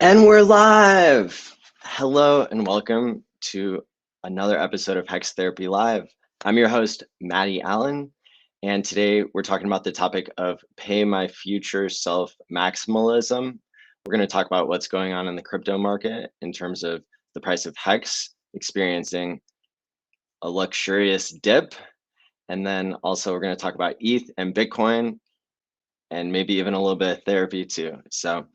And we're live. Hello and welcome to another episode of Hex Therapy Live. I'm your host, ALLin, and today we're talking about the topic of pay my future self maximalism. We're going to talk about what's going on in the crypto market in terms of the price of Hex experiencing a luxurious dip. And then also we're going to talk about ETH and Bitcoin and maybe even a little bit of therapy too. So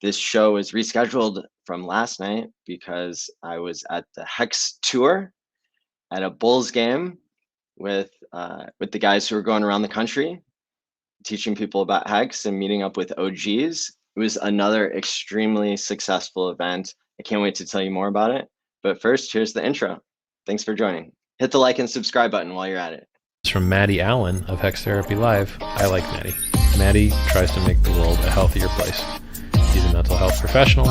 this show is rescheduled from last night because I was at the Hex tour at a Bulls game with the guys who are going around the country teaching people about Hex and meeting up with OGs. It was another extremely successful event. I can't wait to tell you more about it. But first, here's the intro. Thanks for joining. Hit the like and subscribe button while you're at it. It's from ALLin of Hex Therapy.live. I like Maddie. Maddie tries to make the world a healthier place. He's a mental health professional.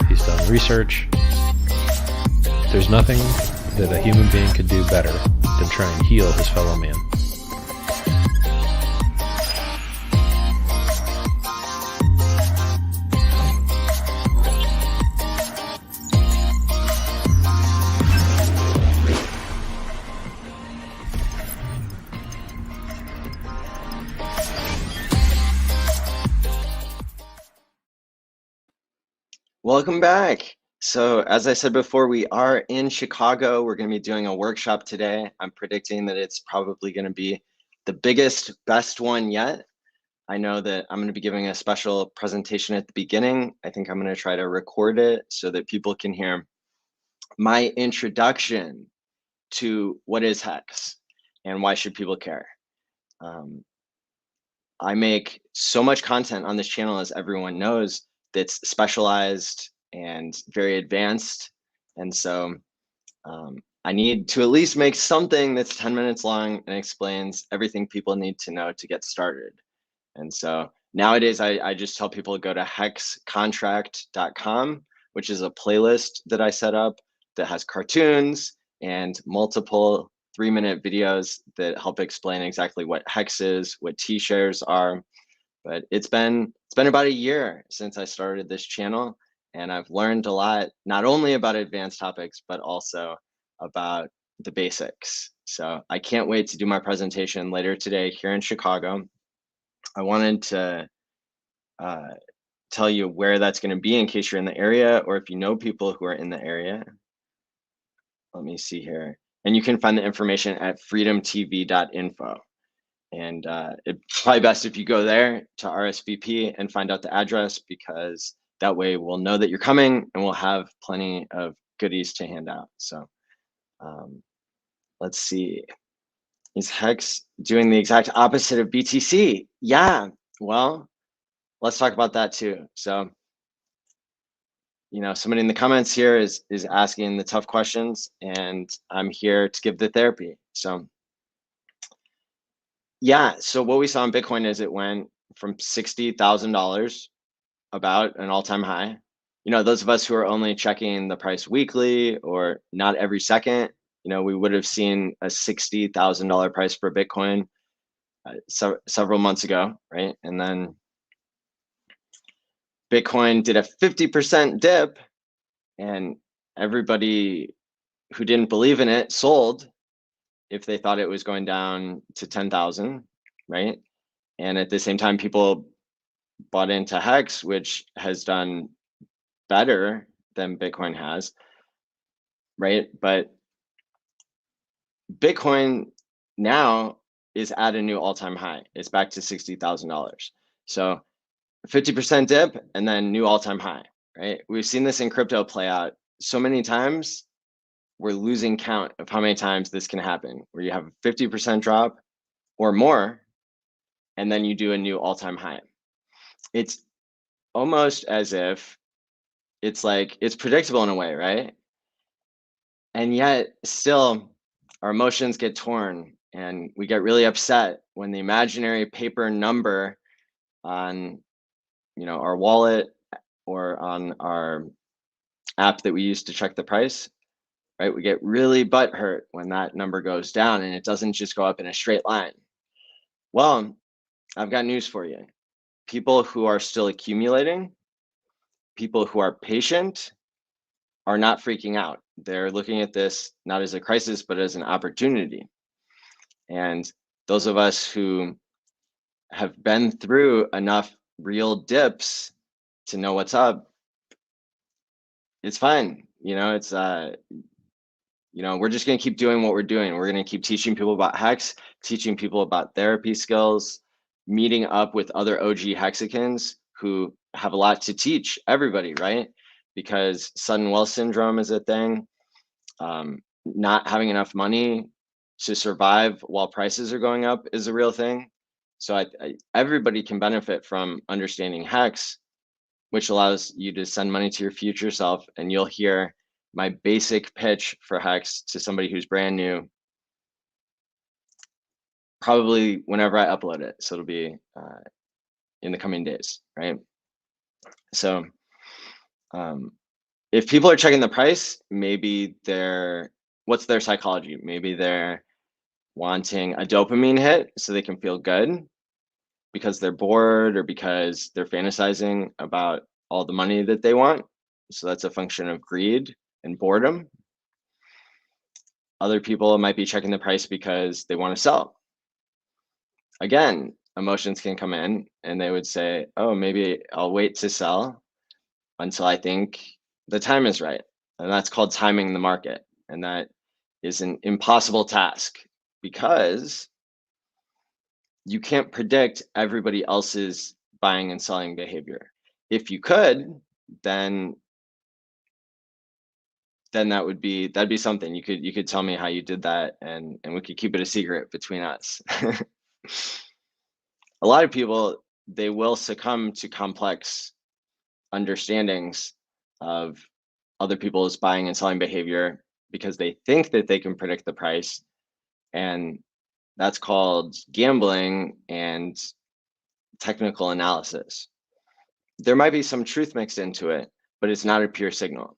He's done research. There's nothing that a human being could do better than try and heal his fellow man. Welcome back. So as I said before, we are in Chicago. We're going to be doing a workshop today. I'm predicting that it's probably going to be the biggest, best one yet. I know that I'm going to be giving a special presentation at the beginning. I think I'm going to try to record it so that people can hear my introduction to what is Hex and why should people care. I make so much content on this channel, as everyone knows, that's specialized and very advanced. And so I need to at least make something that's 10 minutes long and explains everything people need to know to get started. And so nowadays, I just tell people to go to HexContract.com, which is a playlist that I set up that has cartoons and multiple 3-minute videos that help explain exactly what Hex is, what T-shares are. But it's been about a year since I started this channel, and I've learned a lot, not only about advanced topics, but also about the basics. So I can't wait to do my presentation later today here in Chicago. I wanted to tell you where that's going to be in case you're in the area, or if you know people who are in the area. Let me see here. And you can find the information at FreedomTV.info. And it's probably best if you go there to RSVP and find out the address, because that way we'll know that you're coming and we'll have plenty of goodies to hand out. So let's see. Is Hex doing the exact opposite of BTC? Yeah, well, let's talk about that too. So, you know, somebody in the comments here is asking the tough questions, and I'm here to give the therapy. So yeah, so what we saw in Bitcoin is it went from $60,000, about an all-time high. You know, those of us who are only checking the price weekly or not every second, you know, we would have seen a $60,000 price for Bitcoin several months ago, right? And then Bitcoin did a 50% dip, and everybody who didn't believe in it sold if they thought it was going down to 10,000, right? And at the same time, people bought into Hex, which has done better than Bitcoin has, right? But Bitcoin now is at a new all-time high. It's back to $60,000. So 50% dip and then new all-time high, right? We've seen this in crypto play out so many times. We're losing count of how many times this can happen, where you have a 50% drop or more, and then you do a new all-time high. It's almost as if it's like, it's predictable in a way, right? And yet still our emotions get torn, and we get really upset when the imaginary paper number on, you know, our wallet or on our app that we use to check the price, right? We get really butthurt when that number goes down and it doesn't just go up in a straight line. Well, I've got news for you. People who are still accumulating people who are patient are not freaking out. They're looking at this not as a crisis, but as an opportunity. And those of us who have been through enough real dips to know what's up, it's fine. We're just going to keep doing what we're doing. We're going to keep teaching people about Hex, teaching people about therapy skills, meeting up with other OG Hexicans who have a lot to teach everybody, right? Because sudden wealth syndrome is a thing. Not having enough money to survive while prices are going up is a real thing. So everybody can benefit from understanding Hex, which allows you to send money to your future self. And you'll hear my basic pitch for Hex to somebody who's brand new, probably whenever I upload it. So it'll be in the coming days, right? So if people are checking the price, maybe what's their psychology? Maybe they're wanting a dopamine hit so they can feel good because they're bored or because they're fantasizing about all the money that they want. So that's a function of greed and boredom. Other people might be checking the price because they want to sell. Again, emotions can come in and they would say, oh, maybe I'll wait to sell until I think the time is right. And that's called timing the market. And that is an impossible task because you can't predict everybody else's buying and selling behavior. If you could, then that'd be something. You could tell me how you did that, and we could keep it a secret between us. A lot of people, they will succumb to complex understandings of other people's buying and selling behavior because they think that they can predict the price, and that's called gambling and technical analysis. There might be some truth mixed into it, but it's not a pure signal.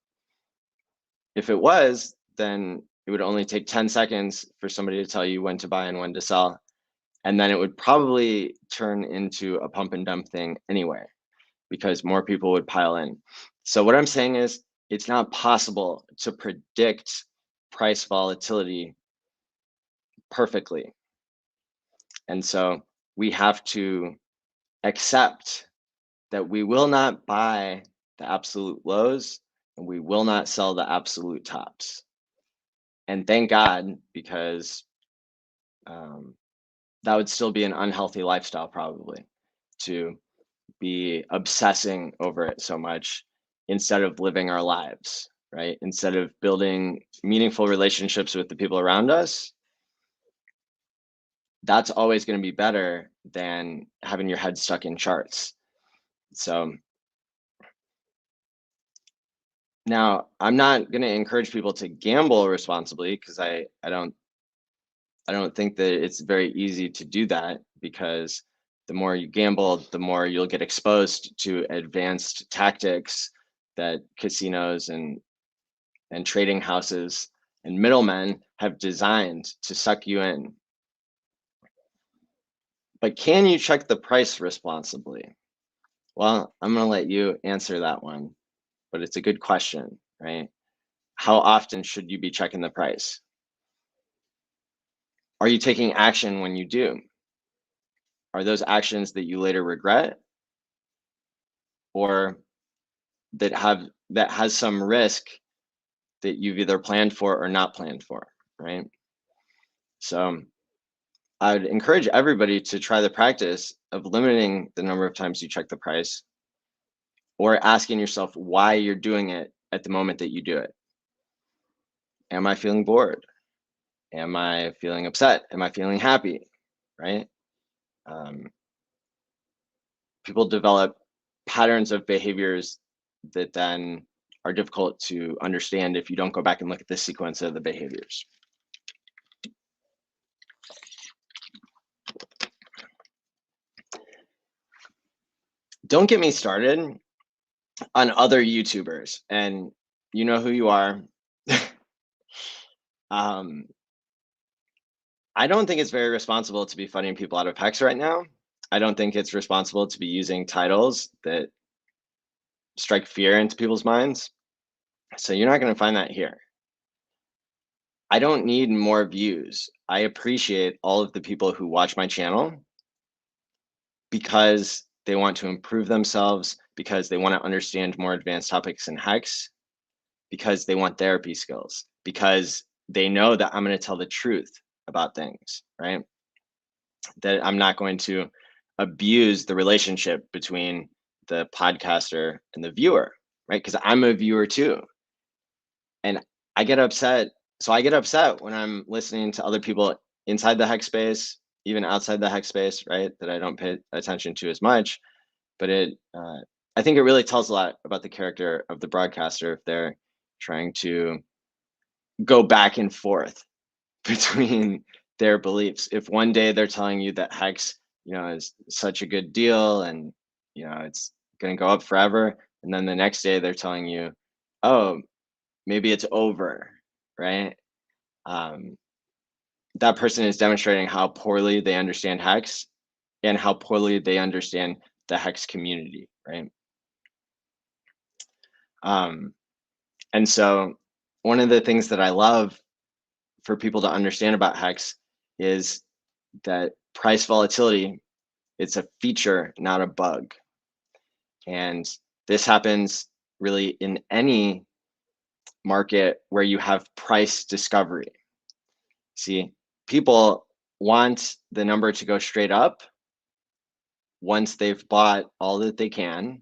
If it was, then it would only take 10 seconds for somebody to tell you when to buy and when to sell. And then it would probably turn into a pump and dump thing anyway, because more people would pile in. So what I'm saying is it's not possible to predict price volatility perfectly. And so we have to accept that we will not buy the absolute lows and we will not sell the absolute tops. And thank God, because that would still be an unhealthy lifestyle probably, to be obsessing over it so much instead of living our lives, right? Instead of building meaningful relationships with the people around us. That's always going to be better than having your head stuck in charts. So now I'm not going to encourage people to gamble responsibly, because I don't think that it's very easy to do that, because the more you gamble, the more you'll get exposed to advanced tactics that casinos and trading houses and middlemen have designed to suck you in. But can you check the price responsibly? Well, I'm going to let you answer that one, but it's a good question, right? How often should you be checking the price? Are you taking action when you do? Are those actions that you later regret, or that has some risk that you've either planned for or not planned for, right? So I would encourage everybody to try the practice of limiting the number of times you check the price, or asking yourself why you're doing it at the moment that you do it. Am I feeling bored? Am I feeling upset? Am I feeling happy, right? People develop patterns of behaviors that then are difficult to understand if you don't go back and look at the sequence of the behaviors. Don't get me started on other YouTubers, and you know who you are. I don't think it's very responsible to be funding people out of Hex right now. I don't think it's responsible to be using titles that strike fear into people's minds. So you're not going to find that here. I don't need more views. I appreciate all of the people who watch my channel because they want to improve themselves, because they want to understand more advanced topics in Hex, because they want therapy skills, because they know that I'm going to tell the truth about things, right? That I'm not going to abuse the relationship between the podcaster and the viewer, right? Because I'm a viewer too. And I get upset. So I get upset when I'm listening to other people inside the Hex space, even outside the Hex space, right? That I don't pay attention to as much. But I think it really tells a lot about the character of the broadcaster if they're trying to go back and forth between their beliefs. If one day they're telling you that Hex, is such a good deal and, it's going to go up forever. And then the next day they're telling you, oh, maybe it's over, right? That person is demonstrating how poorly they understand Hex and how poorly they understand the Hex community, right? And so one of the things that I love for people to understand about Hex is that price volatility, it's a feature, not a bug. And this happens really in any market where you have price discovery. See, people want the number to go straight up once they've bought all that they can,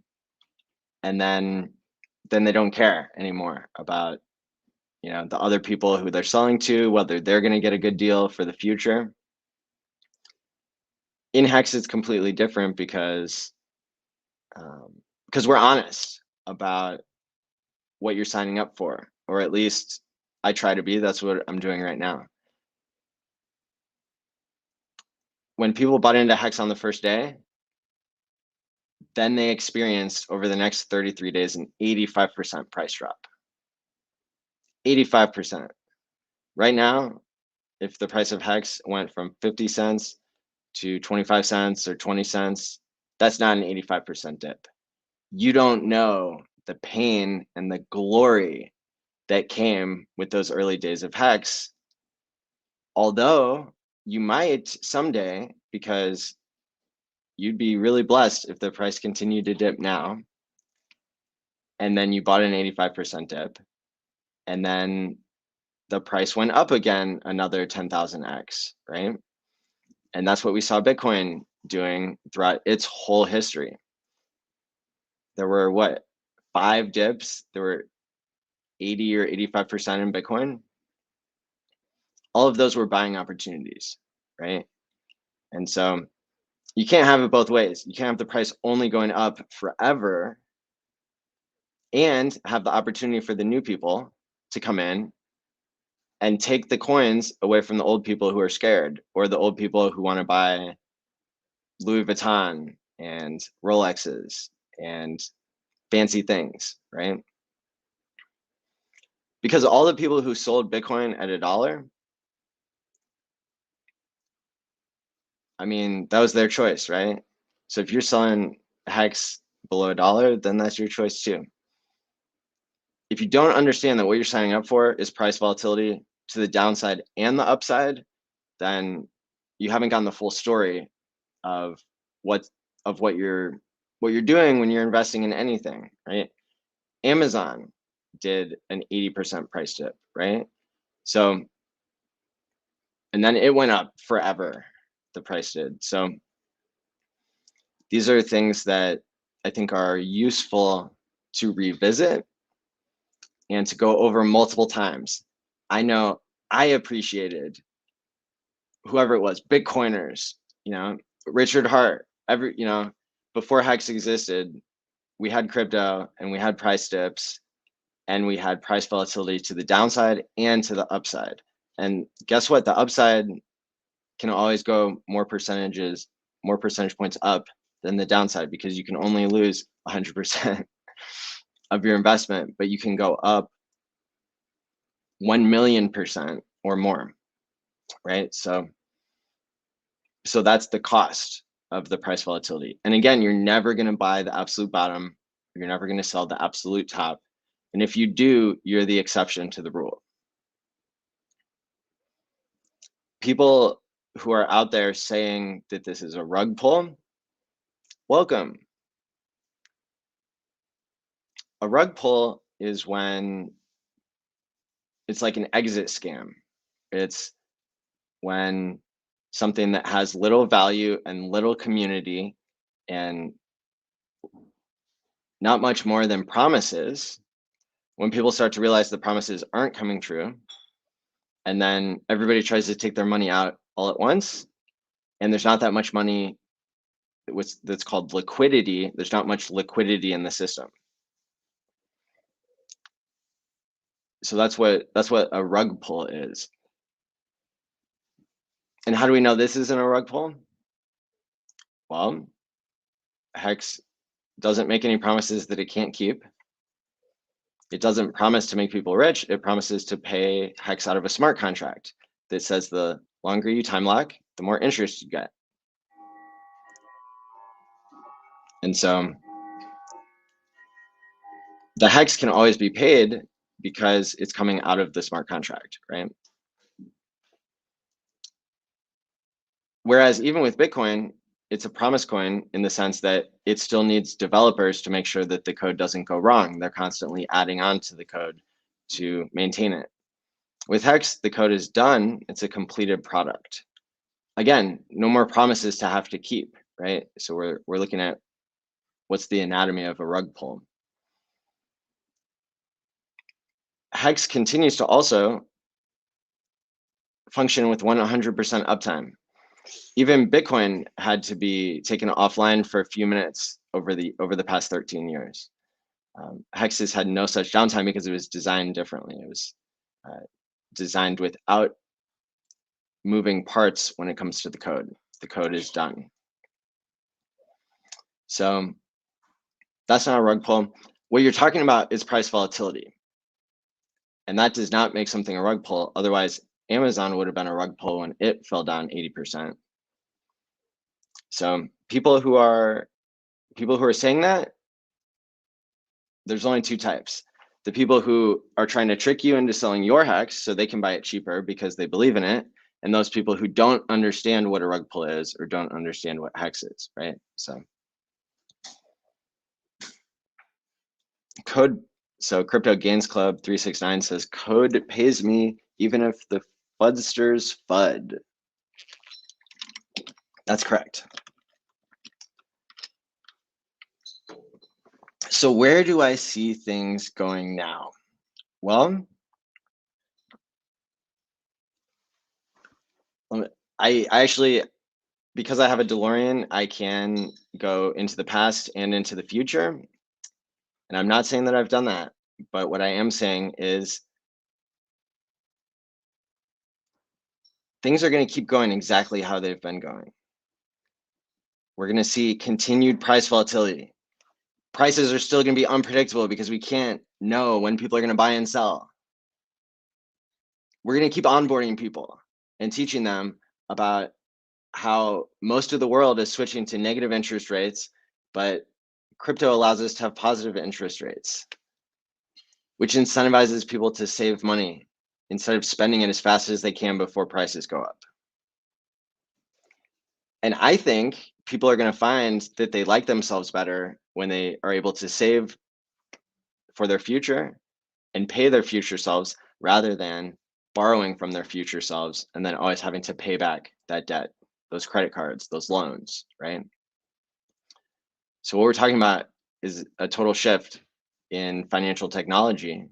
and then they don't care anymore about the other people who they're selling to, whether they're going to get a good deal for the future. In Hex, it's completely different because we're honest about what you're signing up for, or at least I try to be. That's what I'm doing right now. When people bought into Hex on the first day, then they experienced over the next 33 days an 85% price drop. 85%. Right now, if the price of Hex went from 50 cents to 25 cents or 20 cents, that's not an 85% dip. You don't know the pain and the glory that came with those early days of Hex, although you might someday, because you'd be really blessed if the price continued to dip now, and then you bought an 85% dip, and then the price went up again another 10,000x, right? And that's what we saw Bitcoin doing throughout its whole history. There were 5 dips? There were 80 or 85% in Bitcoin. All of those were buying opportunities, right? And so you can't have it both ways. You can't have the price only going up forever and have the opportunity for the new people to come in and take the coins away from the old people who are scared, or the old people who want to buy Louis Vuitton and Rolexes and fancy things, right? Because all the people who sold Bitcoin at $1, I mean, that was their choice, right? So if you're selling Hex below $1, then that's your choice too. If you don't understand that what you're signing up for is price volatility to the downside and the upside, then you haven't gotten the full story of what you're doing when you're investing in anything, right? Amazon did an 80% price dip, right? So, and then it went up forever, the price did. So these are things that I think are useful to revisit and to go over multiple times. I know I appreciated whoever it was, Bitcoiners, Richard Hart, before Hex existed, we had crypto and we had price dips and we had price volatility to the downside and to the upside. And guess what? The upside can always go more percentage points up than the downside, because you can only lose 100% of your investment, but you can go up 1,000,000% or more, right? So that's the cost of the price volatility. And again, you're never going to buy the absolute bottom You're never going to sell the absolute top. And if you do, you're the exception to the rule. People who are out there saying that this is a rug pull, welcome. A rug pull is when it's like an exit scam. It's when something that has little value and little community and not much more than promises, when people start to realize the promises aren't coming true, and then everybody tries to take their money out all at once, and there's not that much money that's called liquidity. There's not much liquidity in the system. So that's what a rug pull is. And how do we know this isn't a rug pull? Well, Hex doesn't make any promises that it can't keep. It doesn't promise to make people rich. It promises to pay Hex out of a smart contract that says the longer you time lock, the more interest you get. And so the Hex can always be paid because it's coming out of the smart contract, right? Whereas even with Bitcoin, it's a promise coin in the sense that it still needs developers to make sure that the code doesn't go wrong. They're constantly adding on to the code to maintain it. With Hex, the code is done. It's a completed product. Again, no more promises to have to keep, right? So we're looking at what's the anatomy of a rug pull. Hex continues to also function with 100% uptime. Even Bitcoin had to be taken offline for a few minutes over the past 13 years. Hex has had no such downtime because it was designed differently. It was designed without moving parts when it comes to the code. The code is done. So that's not a rug pull. What you're talking about is price volatility. And that does not make something a rug pull. Otherwise, Amazon would have been a rug pull when it fell down 80%. So people who are saying that, there's only two types. The people who are trying to trick you into selling your Hex so they can buy it cheaper because they believe in it, and those people who don't understand what a rug pull is or don't understand what Hex is, right? So Crypto Gains Club 369 says code pays me even if the fudsters FUD. That's correct. So where do I see things going now? Well, I actually, because I have a DeLorean, I can go into the past and into the future. And I'm not saying that I've done that, but what I am saying is things are going to keep going exactly how they've been going. We're going to see continued price volatility. Prices are still going to be unpredictable because we can't know when people are going to buy and sell. We're going to keep onboarding people and teaching them about how most of the world is switching to negative interest rates, but crypto allows us to have positive interest rates, which incentivizes people to save money instead of spending it as fast as they can before prices go up. And I think people are going to find that they like themselves better when they are able to save for their future and pay their future selves rather than borrowing from their future selves and then always having to pay back that debt, those credit cards, those loans, right? So what we're talking about is a total shift in financial technology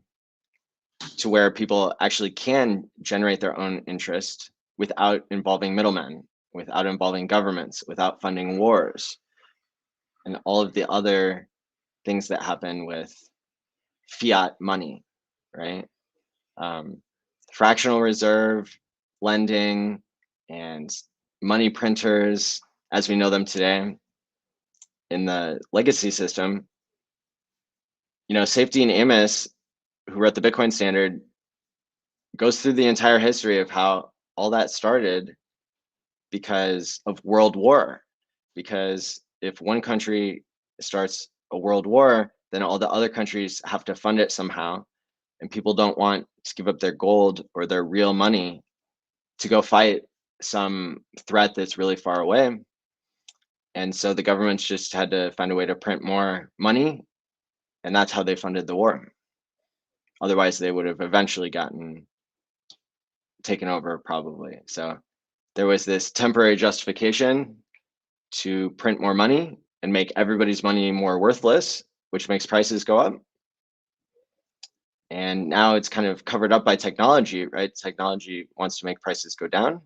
to where people actually can generate their own interest without involving middlemen, without involving governments, without funding wars, and all of the other things that happen with fiat money, right? Fractional reserve lending and money printers as we know them today in the legacy system. You know, Safety and Amos, who wrote the Bitcoin standard, goes through the entire history of how all that started because of world war. Because if one country starts a world war, then all the other countries have to fund it somehow. And people don't want to give up their gold or their real money to go fight some threat that's really far away. And so the governments just had to find a way to print more money, and that's how they funded the war. Otherwise, they would have eventually gotten taken over, probably. So there was this temporary justification to print more money and make everybody's money more worthless, which makes prices go up. And now it's kind of covered up by technology, right? Technology wants to make prices go down,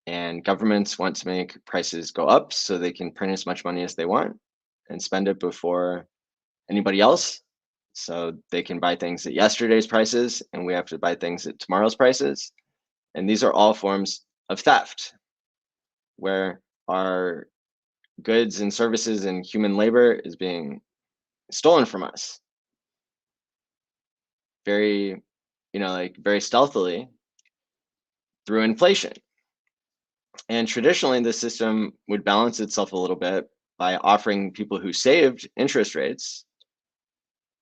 and governments want to make prices go up so they can print as much money as they want and spend it before anybody else. So they can buy things at yesterday's prices, and we have to buy things at tomorrow's prices. And these are all forms of theft, where our goods and services and human labor is being stolen from us. Very, very stealthily through inflation. And traditionally, the system would balance itself a little bit by offering people who saved interest rates,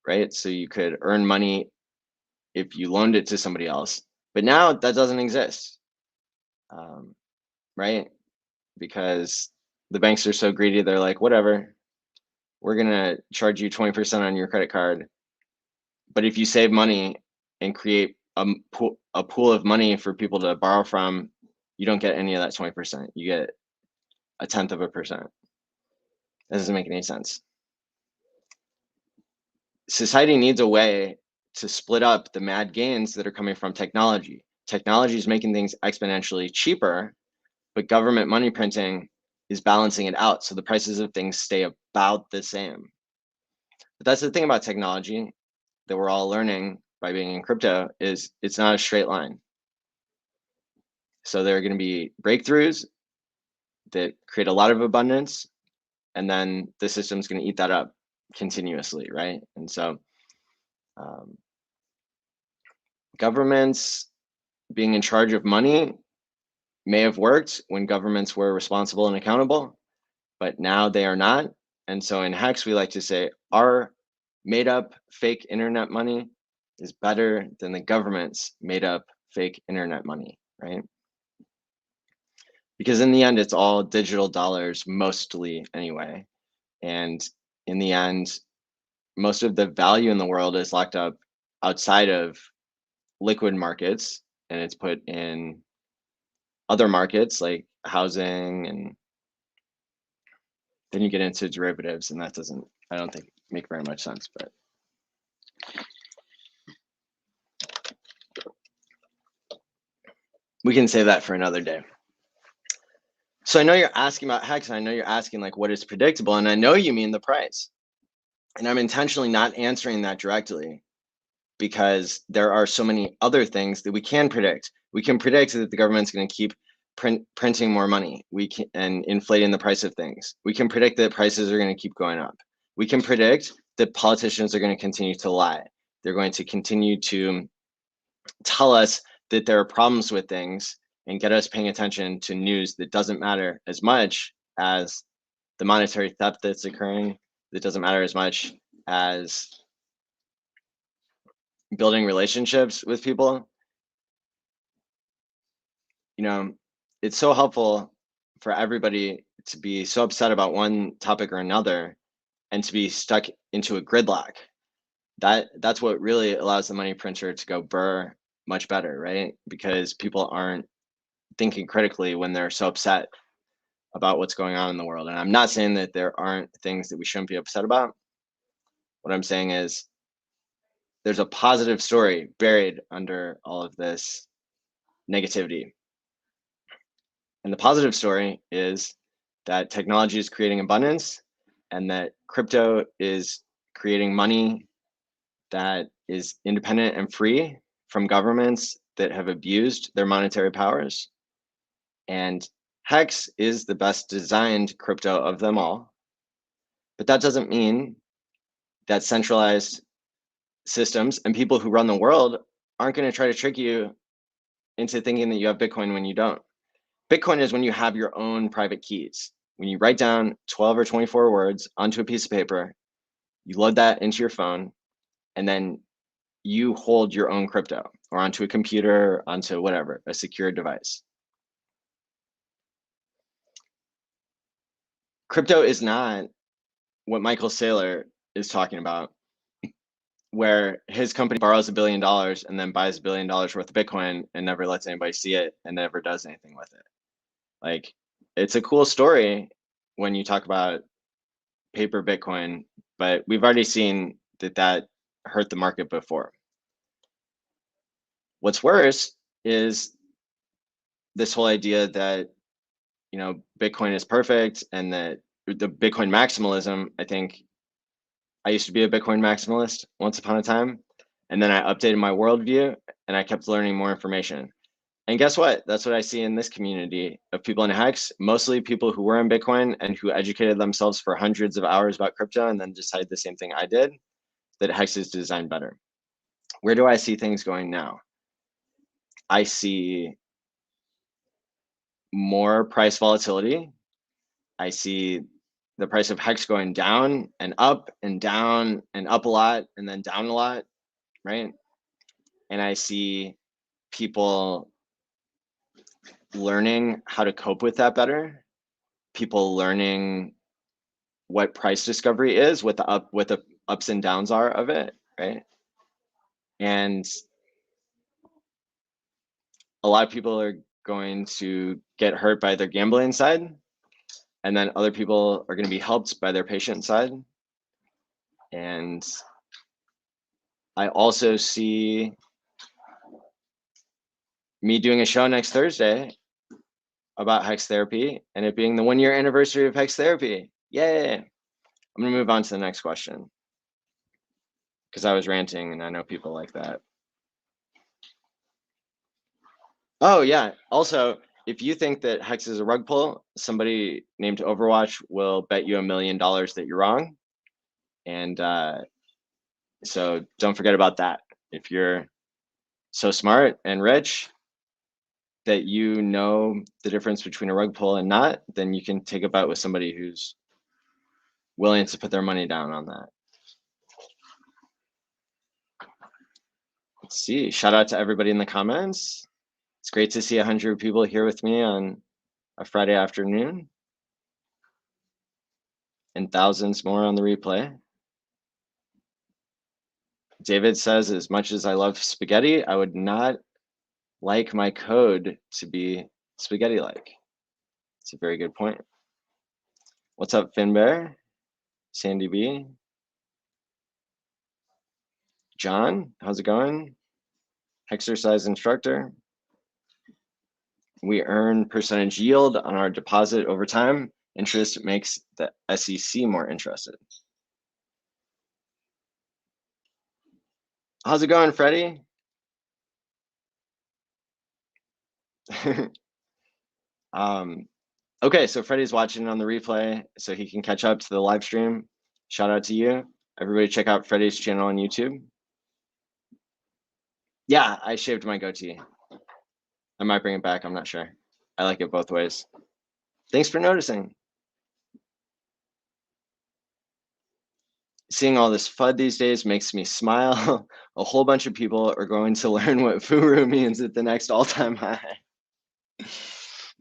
right? So you could earn money if you loaned it to somebody else. But now that doesn't exist, right? Because the banks are so greedy, they're like, whatever, we're going to charge you 20% on your credit card. But if you save money and create a pool of money for people to borrow from, you don't get any of that 20%. You get 0.1%. That doesn't make any sense. Society needs a way to split up the mad gains that are coming from technology. Technology is making things exponentially cheaper, but government money printing is balancing it out, so the prices of things stay about the same. But that's the thing about technology that we're all learning by being in crypto, is it's not a straight line. So there are going to be breakthroughs that create a lot of abundance, and then the system's going to eat that up continuously, right? And so governments being in charge of money may have worked when governments were responsible and accountable, but now they are not. And so in Hex, we like to say our made up fake internet money is better than the government's made up fake internet money, right? Because in the end, it's all digital dollars, mostly anyway. And in the end, most of the value in the world is locked up outside of liquid markets, and it's put in other markets like housing, and then you get into derivatives, and that doesn't, I don't think, make very much sense. But we can save that for another day. So I know you're asking about Hex, and I know you're asking like what is predictable, and I know you mean the price. And I'm intentionally not answering that directly because there are so many other things that we can predict. We can predict that the government's going to keep printing more money. We can, and inflating the price of things. We can predict that prices are going to keep going up. We can predict that politicians are going to continue to lie. They're going to continue to tell us that there are problems with things and get us paying attention to news that doesn't matter as much as the monetary theft that's occurring, that doesn't matter as much as building relationships with people. You know, it's so helpful for everybody to be so upset about one topic or another and to be stuck into a gridlock. That's what really allows the money printer to go burr much better, right? Because people aren't thinking critically when they're so upset about what's going on in the world. And I'm not saying that there aren't things that we shouldn't be upset about. What I'm saying is there's a positive story buried under all of this negativity. And the positive story is that technology is creating abundance, and that crypto is creating money that is independent and free from governments that have abused their monetary powers. And Hex is the best designed crypto of them all. But that doesn't mean that centralized systems and people who run the world aren't going to try to trick you into thinking that you have Bitcoin when you don't. Bitcoin is when you have your own private keys. When you write down 12 or 24 words onto a piece of paper, You load that into your phone, and then you hold your own crypto, or onto a computer, onto whatever, a secure device. Crypto is not what Michael Saylor is talking about, where his company borrows $1 billion and then buys $1 billion worth of Bitcoin and never lets anybody see it and never does anything with it. Like, it's a cool story when you talk about paper Bitcoin, but we've already seen that hurt the market before. What's worse is this whole idea that, you know, Bitcoin is perfect, and that the Bitcoin maximalism. I think I used to be a Bitcoin maximalist once upon a time, and then I updated my worldview and I kept learning more information. And guess what? That's what I see in this community of people in Hex, mostly people who were in Bitcoin and who educated themselves for hundreds of hours about crypto and then decided the same thing I did, that Hex is designed better. Where do I see things going now? I see more price volatility. I see the price of Hex going down and up and down and up a lot and then down a lot, right? And I see people learning how to cope with that better. People learning what price discovery is, what the ups and downs are of it, right? And a lot of people are going to get hurt by their gambling side, and then other people are going to be helped by their patient side. And I also see me doing a show next Thursday about Hex Therapy, and it being the 1-year anniversary of Hex Therapy. Yay! I'm gonna move on to the next question, because I was ranting and I know people like that. Oh yeah, also, if you think that Hex is a rug pull, somebody named Overwatch will bet you $1 million that you're wrong. And so don't forget about that. If you're so smart and rich that you know the difference between a rug pull and not, then you can take a bet with somebody who's willing to put their money down on that. Let's see, shout out to everybody in the comments. It's great to see 100 people here with me on a Friday afternoon, and thousands more on the replay. David says, as much as I love spaghetti, I would not like my code to be spaghetti-like. It's a very good point. What's up, Finbear? Sandy B? John, how's it going? Exercise instructor. We earn percentage yield on our deposit over time. Interest makes the SEC more interested. How's it going, Freddie? Okay, so Freddie's watching on the replay, so he can catch up to the live stream. Shout out to you. Everybody check out Freddie's channel on YouTube. Yeah, I shaved my goatee. I might bring it back, I'm not sure. I like it both ways. Thanks for noticing. Seeing all this FUD these days makes me smile. A whole bunch of people are going to learn what FURU means at the next all-time high.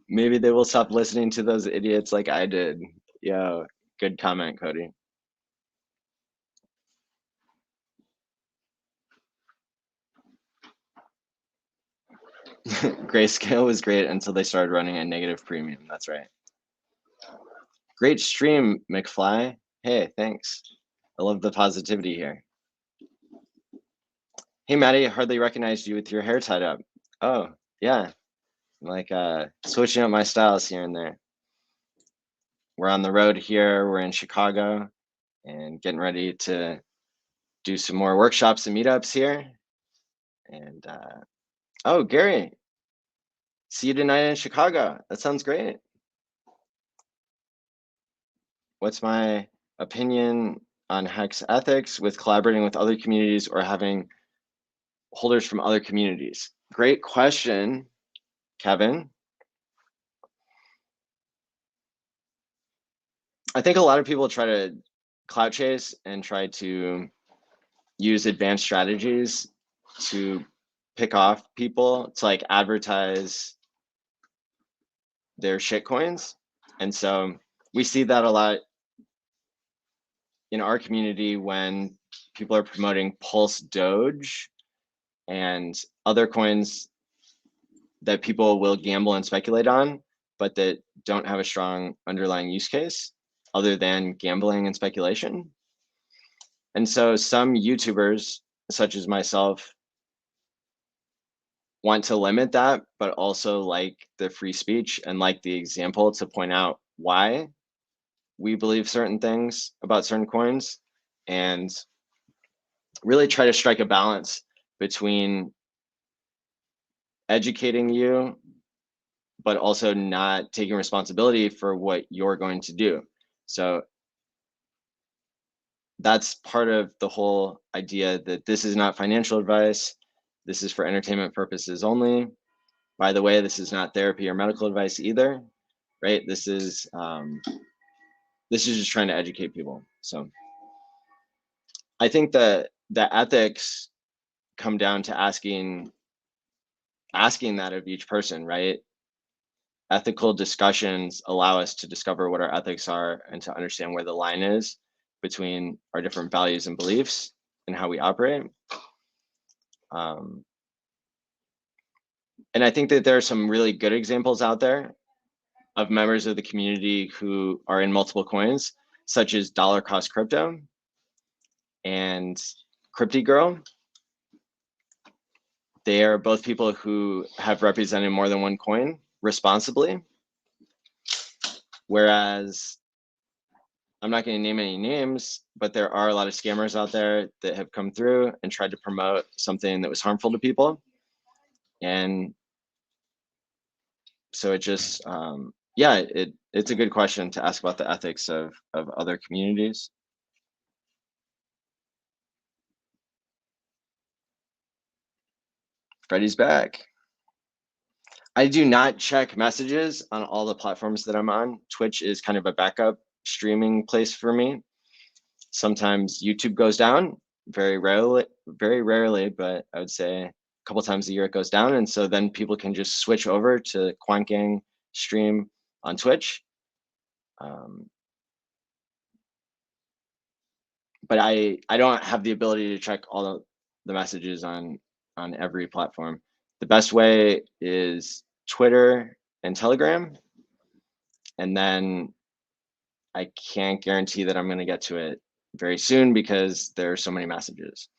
Maybe they will stop listening to those idiots like I did. Yo, good comment, Cody. Grayscale was great until they started running a negative premium. That's right. Great stream, McFly. Hey, thanks. I love the positivity here. Hey, Maddie, I hardly recognized you with your hair tied up. Oh, yeah. I'm like switching up my styles here and there. We're on the road here. We're in Chicago and getting ready to do some more workshops and meetups here. And oh, Gary, see you tonight in Chicago. That sounds great. What's my opinion on Hex ethics with collaborating with other communities or having holders from other communities? Great question, Kevin. I think a lot of people try to clout chase and try to use advanced strategies to pick off people to like advertise their shit coins. And so we see that a lot in our community when people are promoting Pulse Doge and other coins that people will gamble and speculate on, but that don't have a strong underlying use case other than gambling and speculation. And so some YouTubers, such as myself, want to limit that, but also like the free speech and like the example to point out why we believe certain things about certain coins, and really try to strike a balance between educating you, but also not taking responsibility for what you're going to do. So that's part of the whole idea that this is not financial advice. This is for entertainment purposes only. By the way, this is not therapy or medical advice either, right? This is just trying to educate people. So I think that the ethics come down to asking that of each person, right? Ethical discussions allow us to discover what our ethics are and to understand where the line is between our different values and beliefs and how we operate. And I think that there are some really good examples out there of members of the community who are in multiple coins, such as Dollar Cost Crypto and Crypty Girl. They are both people who have represented more than one coin responsibly. Whereas, I'm not going to name any names, but there are a lot of scammers out there that have come through and tried to promote something that was harmful to people. And so it just, yeah, it's a good question to ask about the ethics of other communities. Freddie's back. I do not check messages on all the platforms that I'm on. Twitch is kind of a backup streaming place for me. Sometimes YouTube goes down, very rarely, but I would say a couple times a year it goes down. And so then people can just switch over to Quant Gang stream on Twitch. But I don't have the ability to check all the messages on every platform. The best way is Twitter and Telegram. And then I can't guarantee that I'm going to get to it very soon because there are so many messages.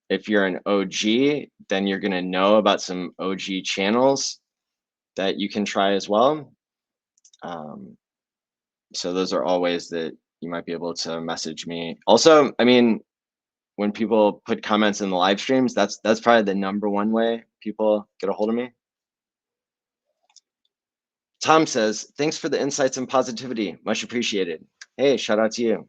If you're an OG, then you're going to know about some OG channels that you can try as well. So those are all ways that you might be able to message me. Also, I mean, when people put comments in the live streams, that's probably the #1 way people get a hold of me. Tom says, thanks for the insights and positivity. Much appreciated. Hey, shout out to you.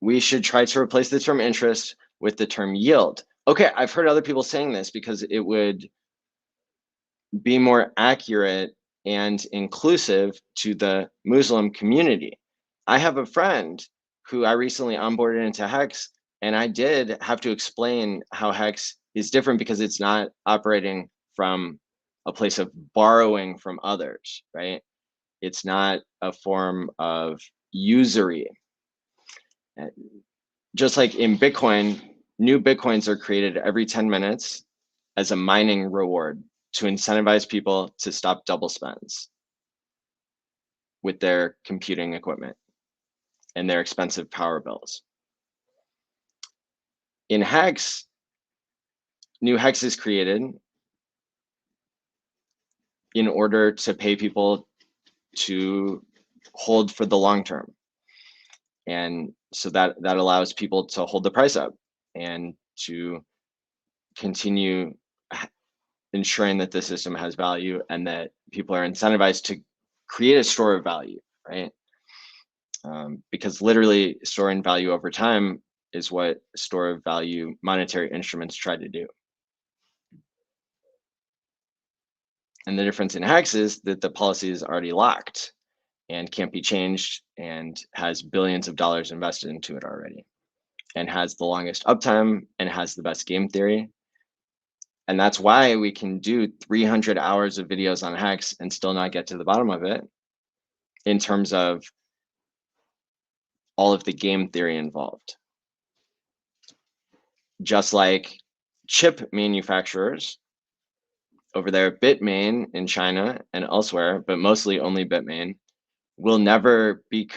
We should try to replace the term interest with the term yield. Okay, I've heard other people saying this because it would be more accurate and inclusive to the Muslim community. I have a friend who I recently onboarded into Hex, and I did have to explain how Hex is different because it's not operating from a place of borrowing from others, right? It's not a form of usury. Just like in Bitcoin, new Bitcoins are created every 10 minutes as a mining reward to incentivize people to stop double spends with their computing equipment and their expensive power bills. In Hex, new Hex is created in order to pay people to hold for the long term. And so that allows people to hold the price up and to continue ensuring that the system has value and that people are incentivized to create a store of value, right? Because literally storing value over time is what store of value monetary instruments try to do. And the difference in Hex is that the policy is already locked. and can't be changed and has billions of dollars invested into it already and has the longest uptime and has the best game theory. And that's why we can do 300 hours of videos on Hex and still not get to the bottom of it in terms of all of the game theory involved. Just like chip manufacturers over there, Bitmain in China and elsewhere, but mostly only Bitmain, will never be,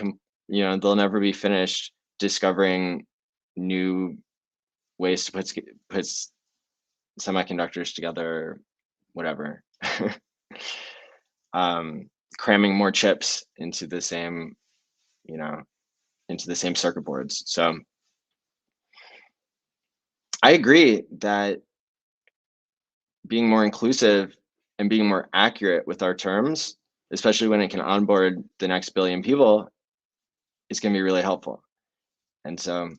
they'll never be finished discovering new ways to put semiconductors together, whatever. Cramming more chips into the same, into the same circuit boards. So I agree that being more inclusive and being more accurate with our terms, especially when it can onboard the next billion people, is going to be really helpful. And so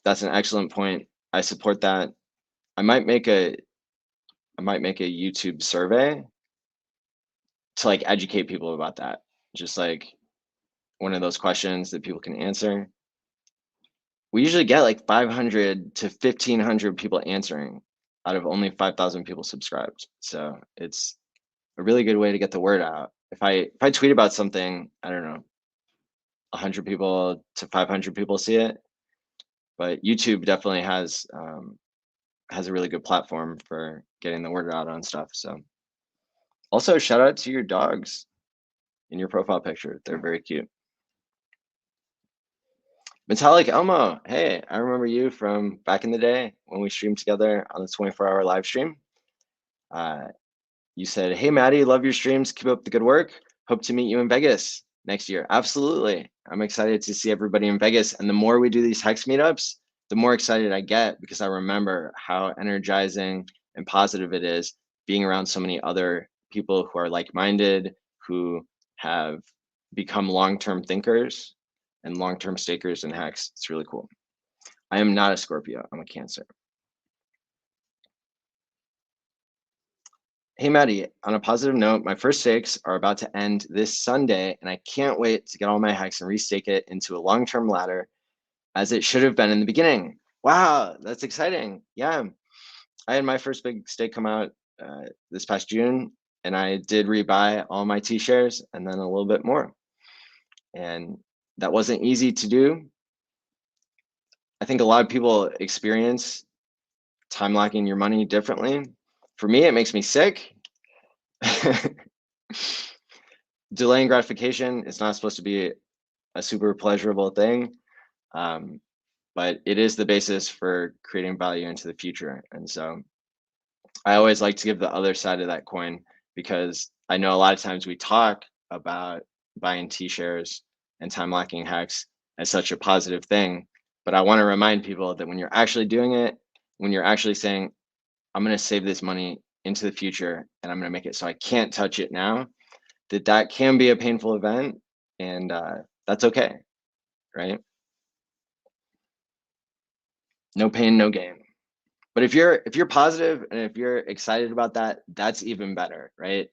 that's an excellent point. I support that. I might make a YouTube survey to like educate people about that. Just like one of those questions that people can answer. We usually get like 500 to 1,500 people answering out of only 5,000 people subscribed. So it's a really good way to get the word out. If I tweet about something, I don't know, 100 people to 500 people see it, but YouTube definitely has a really good platform for getting the word out on stuff. So also shout out to your dogs in your profile picture. They're very cute. Metallic Elmo, hey, I remember you from back in the day when we streamed together on the 24-hour live stream. You said, hey, Maddie, love your streams. Keep up the good work. Hope to meet you in Vegas next year. Absolutely. I'm excited to see everybody in Vegas. And the more we do these Hex meetups, the more excited I get because I remember how energizing and positive it is being around so many other people who are like-minded, who have become long-term thinkers and long-term stakers in Hex. It's really cool. I am not a Scorpio. I'm a Cancer. Hey, Maddie, on a positive note, my first stakes are about to end this Sunday, and I can't wait to get all my Hex and restake it into a long-term ladder as it should have been in the beginning. Wow, that's exciting. Yeah, I had my first big stake come out this past June, and I did rebuy all my T shares and then a little bit more. And that wasn't easy to do. I think a lot of people experience time locking your money differently. For me, it makes me sick. Delaying gratification is not supposed to be a super pleasurable thing, but it is the basis for creating value into the future. And so I always like to give the other side of that coin because I know a lot of times we talk about buying T-shares and time locking Hex as such a positive thing, but I want to remind people that when you're actually doing it, when you're actually saying, I'm going to save this money into the future and I'm going to make it so I can't touch it now, that can be a painful event, and that's okay, right? No pain, no gain. But if you're positive and if you're excited about that, that's even better, right?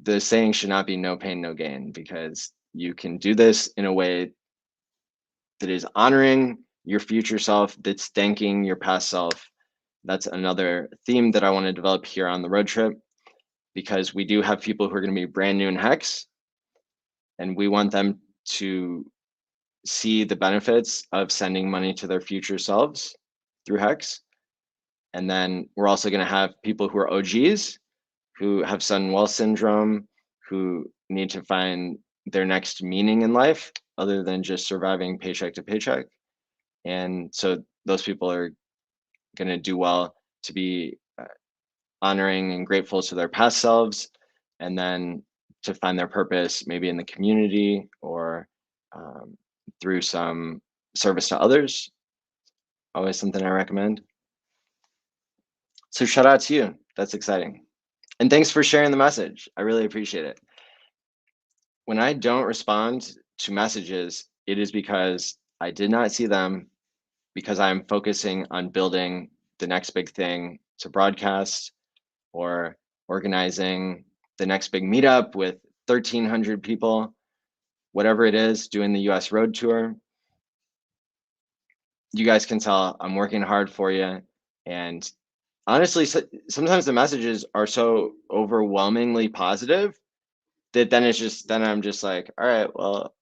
The saying should not be no pain, no gain, because you can do this in a way that is honoring your future self, that's thanking your past self. That's another theme that I want to develop here on the road trip, because we do have people who are going to be brand new in Hex, and we want them to see the benefits of sending money to their future selves through Hex. And then we're also going to have people who are OGs, who have sudden wealth syndrome, who need to find their next meaning in life other than just surviving paycheck to paycheck. And so those people are going to do well to be honoring and grateful to their past selves, and then to find their purpose maybe in the community or through some service to others. Always something I recommend. So shout out to you. That's exciting. And thanks for sharing the message. I really appreciate it. When I don't respond to messages, it is because I did not see them, because I'm focusing on building the next big thing to broadcast or organizing the next big meetup with 1,300 people, whatever it is, doing the US road tour, you guys can tell I'm working hard for you. And honestly, sometimes the messages are so overwhelmingly positive that then I'm just like, all right, well,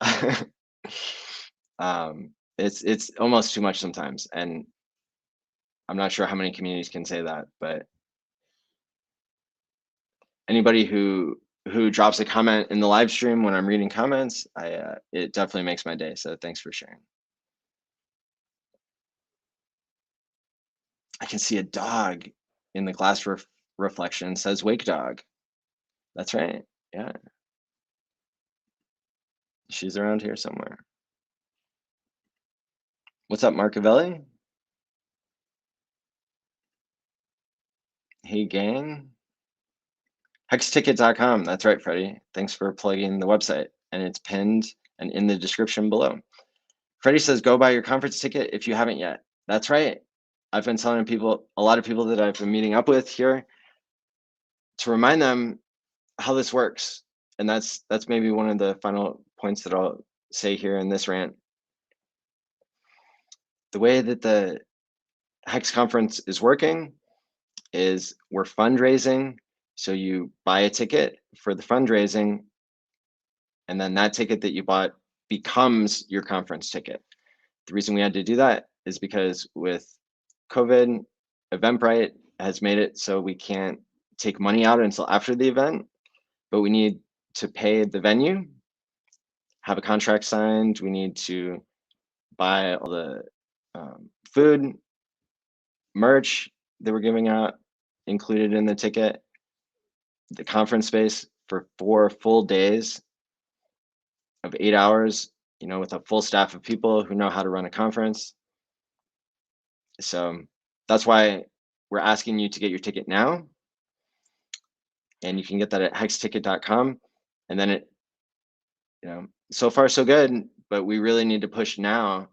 it's almost too much sometimes. And I'm not sure how many communities can say that, but anybody who drops a comment in the live stream when I'm reading comments, it definitely makes my day. So thanks for sharing. I can see a dog in the glass reflection, says wake dog. That's right. Yeah. She's around here somewhere. What's up, Marcavelli? Hey, gang. HexTicket.com. That's right, Freddie. Thanks for plugging the website. And it's pinned and in the description below. Freddie says, go buy your conference ticket if you haven't yet. That's right. I've been telling people, a lot of people that I've been meeting up with here, to remind them how this works. And that's maybe one of the final points that I'll say here in this rant. The way that the Hex conference is working is we're fundraising. So you buy a ticket for the fundraising, and then that ticket that you bought becomes your conference ticket. The reason we had to do that is because with COVID, Eventbrite has made it so we can't take money out until after the event, but we need to pay the venue, have a contract signed, we need to buy all the food, merch that we're giving out included in the ticket, the conference space for 4 full days of 8 hours, with a full staff of people who know how to run a conference. So that's why we're asking you to get your ticket now. And you can get that at hexticket.com. And then so far so good, but we really need to push now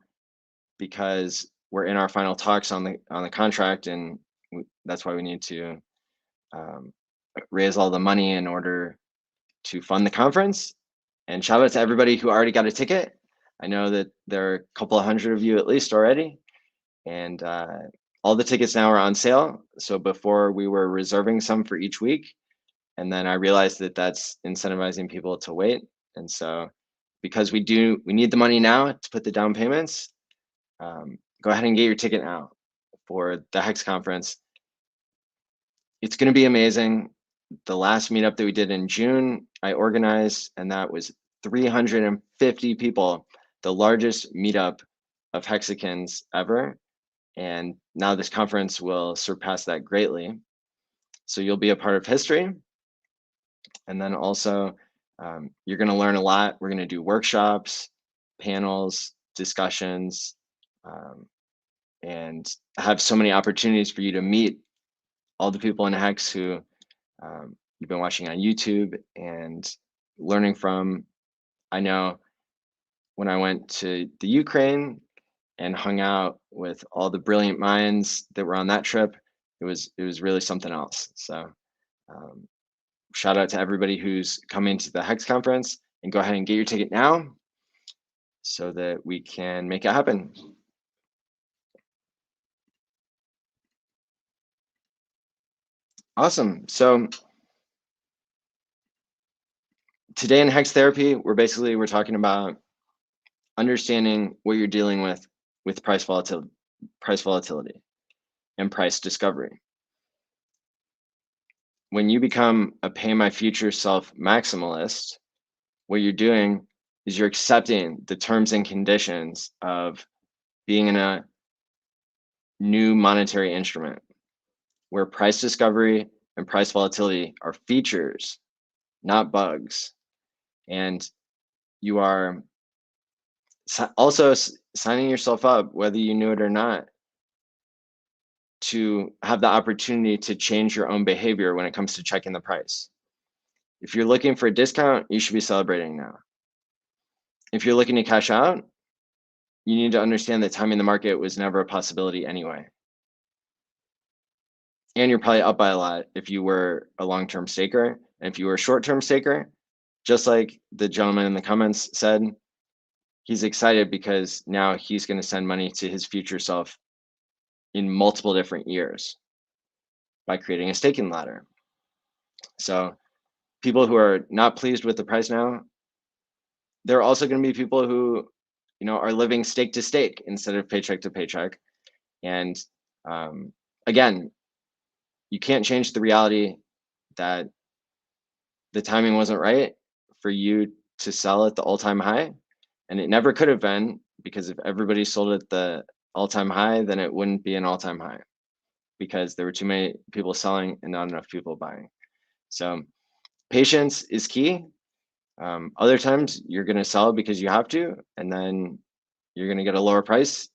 because we're in our final talks on the contract, and that's why we need to raise all the money in order to fund the conference. And shout out to everybody who already got a ticket. I know that there are a couple of hundred of you at least already, and all the tickets now are on sale. So before we were reserving some for each week, and then I realized that that's incentivizing people to wait. And so because we need the money now to put the down payments, go ahead and get your ticket now for the Hex conference. It's going to be amazing. The last meetup that we did in June, I organized, and that was 350 people, the largest meetup of Hexicans ever. And now this conference will surpass that greatly. So you'll be a part of history. And then also, you're going to learn a lot. We're going to do workshops, panels, discussions, and have so many opportunities for you to meet all the people in Hex who you've been watching on YouTube and learning from. I know when I went to the Ukraine and hung out with all the brilliant minds that were on that trip, it was really something else. So shout out to everybody who's coming to the Hex conference, and go ahead and get your ticket now so that we can make it happen. Awesome. So today in Hex Therapy, we're talking about understanding what you're dealing with price volatility and price discovery. When you become a pay my future self maximalist, what you're doing is you're accepting the terms and conditions of being in a new monetary instrument where price discovery and price volatility are features, not bugs. And you are also signing yourself up, whether you knew it or not, to have the opportunity to change your own behavior when it comes to checking the price. If you're looking for a discount, you should be celebrating now. If you're looking to cash out, you need to understand that timing the market was never a possibility anyway. And you're probably up by a lot if you were a long-term staker. And if you were a short-term staker, just like the gentleman in the comments said, he's excited because now he's going to send money to his future self in multiple different years by creating a staking ladder. So people who are not pleased with the price now, there are also going to be people who, are living stake to stake instead of paycheck to paycheck. And again, you can't change the reality that the timing wasn't right for you to sell at the all-time high. And it never could have been, because if everybody sold at the all-time high, then it wouldn't be an all-time high, because there were too many people selling and not enough people buying. So patience is key. Other times you're going to sell because you have to, and then you're going to get a lower price,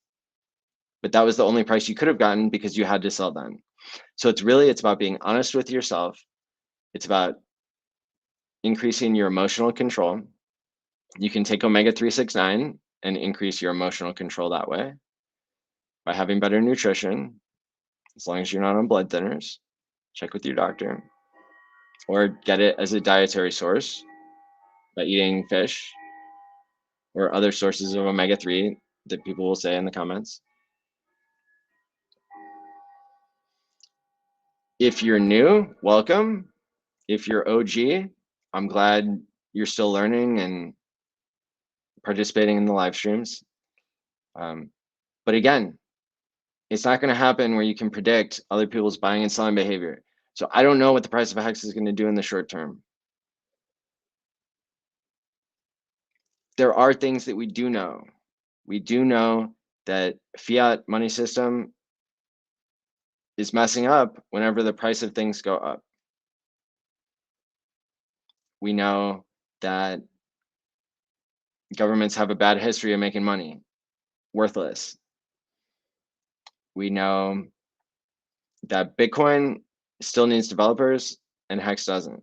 but that was the only price you could have gotten because you had to sell then. So it's about being honest with yourself. It's about increasing your emotional control. You can take omega 369 and increase your emotional control that way by having better nutrition, as long as you're not on blood thinners. Check with your doctor, or get it as a dietary source by eating fish or other sources of omega 3 that people will say in the comments. If you're new, welcome. If you're OG, I'm glad you're still learning and participating in the live streams. But again, it's not going to happen where you can predict other people's buying and selling behavior. So I don't know what the price of Hex is going to do in the short term. There are things that we do know. We do know that fiat money system is messing up whenever the price of things go up. We know that governments have a bad history of making money worthless. We know that Bitcoin still needs developers and Hex doesn't.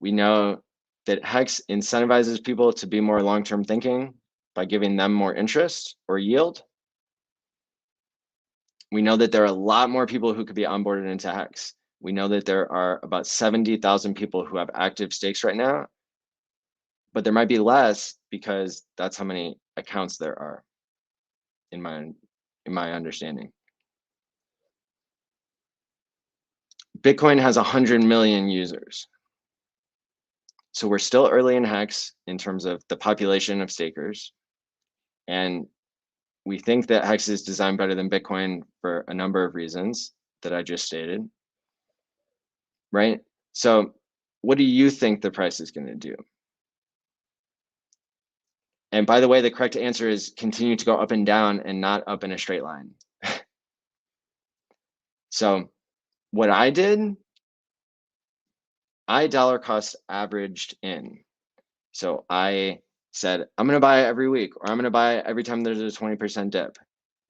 We know that Hex incentivizes people to be more long-term thinking by giving them more interest or yield. We know that there are a lot more people who could be onboarded into Hex. We know that there are about 70,000 people who have active stakes right now, but there might be less because that's how many accounts there are, in my understanding. Bitcoin has 100 million users. So we're still early in Hex in terms of the population of stakers. And we think that Hex is designed better than Bitcoin for a number of reasons that I just stated, right? So what do you think the price is going to do? And by the way, the correct answer is continue to go up and down and not up in a straight line. So what I did, I dollar cost averaged in. So I said, I'm going to buy every week, or I'm going to buy every time there's a 20% dip.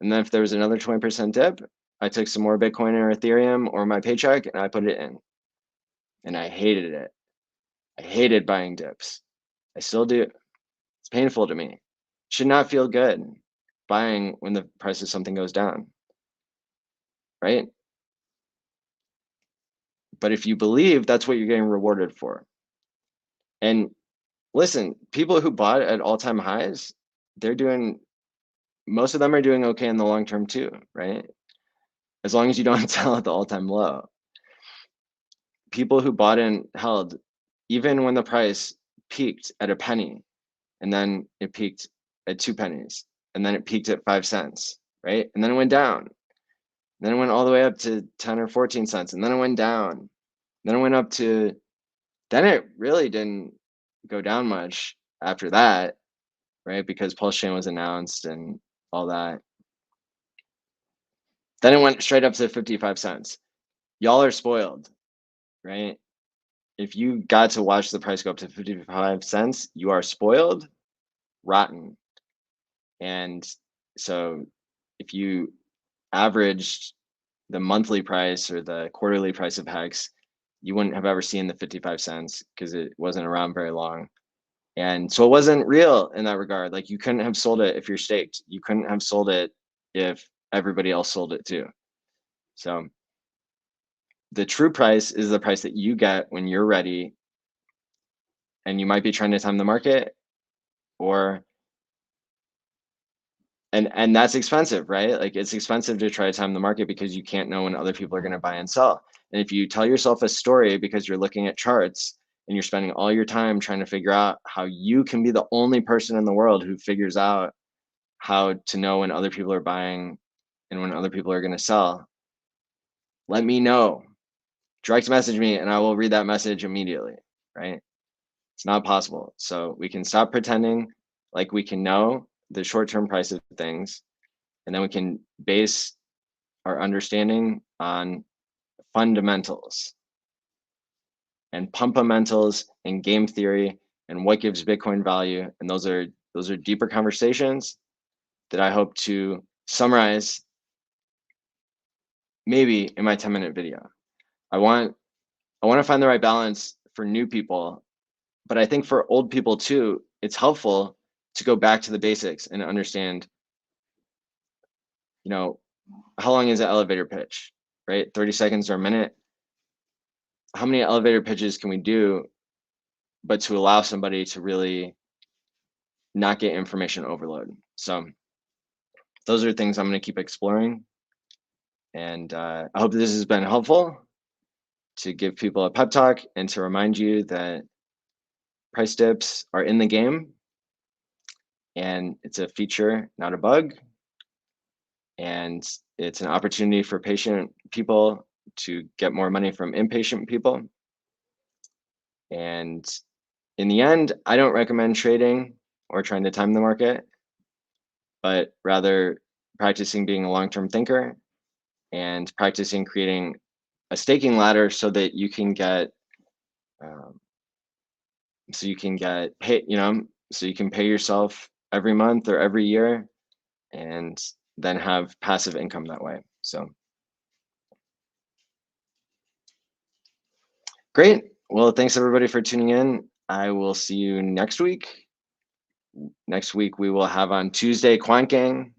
And then if there was another 20% dip, I took some more Bitcoin or Ethereum or my paycheck and I put it in. And I hated it. I hated buying dips. I still do. It's painful to me. Should not feel good buying when the price of something goes down, right? But if you believe, that's what you're getting rewarded for. And listen, people who bought at all-time highs, most of them are doing okay in the long term too, right? As long as you don't sell at the all-time low. People who bought and held, even when the price peaked at a penny, and then it peaked at 2 pennies, and then it peaked at 5 cents, right? And then it went down. Then it went all the way up to 10 or 14 cents, and then it went down. Then it went up to, then it really didn't go down much after that, right? Because Pulse Chain was announced and all that. Then it went straight up to 55 cents. Y'all are spoiled, right? If you got to watch the price go up to 55 cents, you are spoiled, rotten. And so if you averaged the monthly price or the quarterly price of Hex, you wouldn't have ever seen the 55 cents because it wasn't around very long. And so it wasn't real in that regard. Like, you couldn't have sold it if you're staked. You couldn't have sold it if everybody else sold it too. So the true price is the price that you get when you're ready. And you might be trying to time the market, or and that's expensive, right? Like, it's expensive to try to time the market because you can't know when other people are going to buy and sell. And if you tell yourself a story because you're looking at charts and you're spending all your time trying to figure out how you can be the only person in the world who figures out how to know when other people are buying and when other people are going to sell, let me know. Direct message me and I will read that message immediately, right? It's not possible. So we can stop pretending like we can know the short-term price of things, and then we can base our understanding on fundamentals and pumpamentals and game theory and what gives Bitcoin value. And those are deeper conversations that I hope to summarize maybe in my 10-minute video. I want to find the right balance for new people, but I think for old people too, it's helpful to go back to the basics and understand, you know, how long is an elevator pitch, right? 30 seconds or a minute. How many elevator pitches can we do, but to allow somebody to really not get information overload? So those are things I'm going to keep exploring. And I hope this has been helpful to give people a pep talk and to remind you that price dips are in the game, and it's a feature, not a bug. And it's an opportunity for patient people to get more money from impatient people. And in the end, I don't recommend trading or trying to time the market, but rather practicing being a long-term thinker and practicing creating a staking ladder so that you can get paid, so you can pay yourself every month or every year and then have passive income that way. So great. Well, thanks everybody for tuning in. I will see you next week. Next week we will have on Tuesday Quant Gang.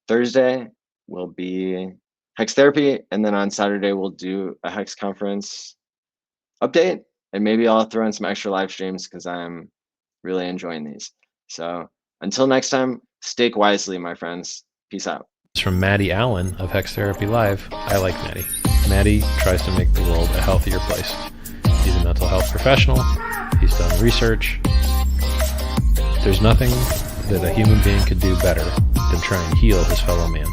Thursday will be Hex Therapy, and then on Saturday we'll do a Hex conference update, and maybe I'll throw in some extra live streams because I'm really enjoying these. So until next time, stake wisely, my friends. Peace out. It's from ALLin of HexTherapy.live. I like Maddie. Maddie tries to make the world a healthier place. He's a mental health professional. He's done research. There's nothing that a human being could do better than try and heal his fellow man.